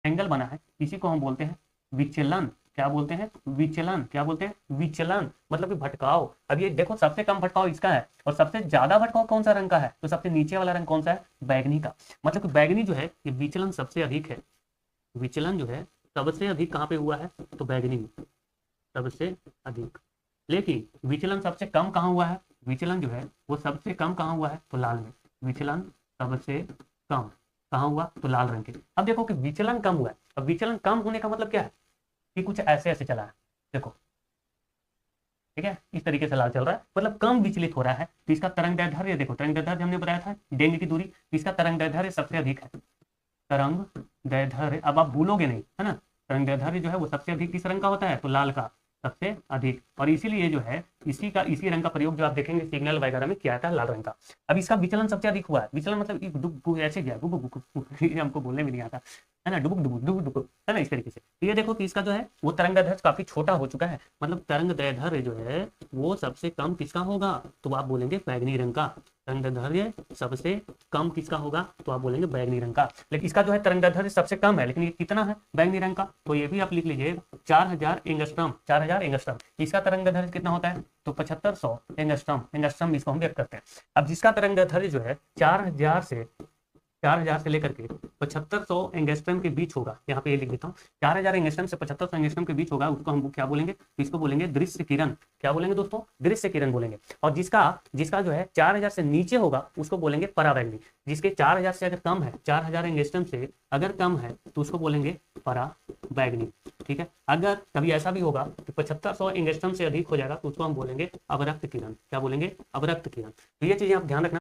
Angle बना है, इसी को हम बोलते हैं विचलन। क्या बोलते हैं? विचलन। क्या बोलते हैं? विचलन, मतलब कि भटकाव। अब ये देखो, सबसे कम भटकाव इसका है और सबसे ज्यादा भटकाव कौन सा रंग का है? तो सबसे नीचे वाला रंग कौन सा है? बैगनी का। मतलब कि बैगनी जो है ये विचलन सबसे अधिक है। विचलन जो है सबसे अधिक कहाँ पे हुआ है? तो बैगनी में सबसे अधिक। लेकिन विचलन सबसे कम कहाँ हुआ है? विचलन जो है वो सबसे कम कहाँ हुआ है? तो लाल में। विचलन सबसे कम कहाँ हुआ? तो लाल रंग के। अब देखो कि विचलन कम हुआ है। अब विचलन कम होने का मतलब क्या है? कि कुछ ऐसे ऐसे चला है, देखो, ठीक है, इस तरीके से लाल चल रहा है, मतलब कम विचलित हो रहा है। तो इसका तरंग दैर्ध्य देखो, तरंग दैर्ध्य हमने बताया था डेंग की दूरी, तो इसका तरंग दैर्ध्य सबसे अधिक है। तरंग दैर्ध्य, अब आप भूलोगे नहीं, है ना। तरंग दैर्ध्य जो है वो सबसे अधिक किस रंग का होता है? तो लाल का सबसे अधिक। और इसीलिए जो है इसी रंग का प्रयोग जो आप देखेंगे सिग्नल वगैरह में किया था, लाल रंग का। अब इसका विचलन सबसे अधिक हुआ है। विचलन मतलब ऐसे क्या, हमको बोलने में नहीं आता, है ना, डुबुक डुबुक डुबुक डुबुक, है ना, इस तरीके से। तो ये देखो कि इसका जो है वो तरंग दैर्ध्य काफी छोटा हो चुका है, मतलब तरंग दैर्ध्य जो है वो सबसे कम किसका होगा? तो आप बोलेंगे बैगनी रंग का। तरंग दैर्ध्य सबसे कम किसका होगा? तो आप बोलेंगे बैगनी रंग का। लेकिन इसका जो है तरंग दैर्ध्य सबसे कम है, लेकिन ये कितना है बैगनी रंग का? तो ये भी आप लिख लीजिए 4000 एंगस्ट्रॉम। 4000 एंगस्ट्रॉम इसका तरंग दैर्ध्य कितना होता है? तो 7500 एंगस्ट्रॉम। एंगस्ट्रॉम इसको हम व्यक्त करते हैं। अब जिसका तरंग दैर्ध्य जो है 4000 से लेकर के 7500 एंगस्ट्रम के बीच होगा, यहाँ पे ये लिख देता हूँ, 4000 एंगस्ट्रम से 7500 एंगस्ट्रम के बीच होगा, उसको हम क्या बोलेंगे? तो इसको बोलेंगे दृश्य किरण। क्या बोलेंगे दोस्तों? दृश्य किरण बोलेंगे। और जिसका जिसका जो है 4000 से नीचे होगा उसको बोलेंगे परावैंगनी। जिसके 4000 से अगर कम है, 4000 एंगस्ट्रम से अगर कम है तो उसको बोलेंगे परावैंगनी। ठीक है। अगर कभी ऐसा भी होगा कि 7500 एंगस्ट्रम से अधिक हो जाएगा तो उसको हम बोलेंगे अवरक्त किरण। क्या बोलेंगे? अवरक्त किरण। तो ये चीजें आप ध्यान रखना।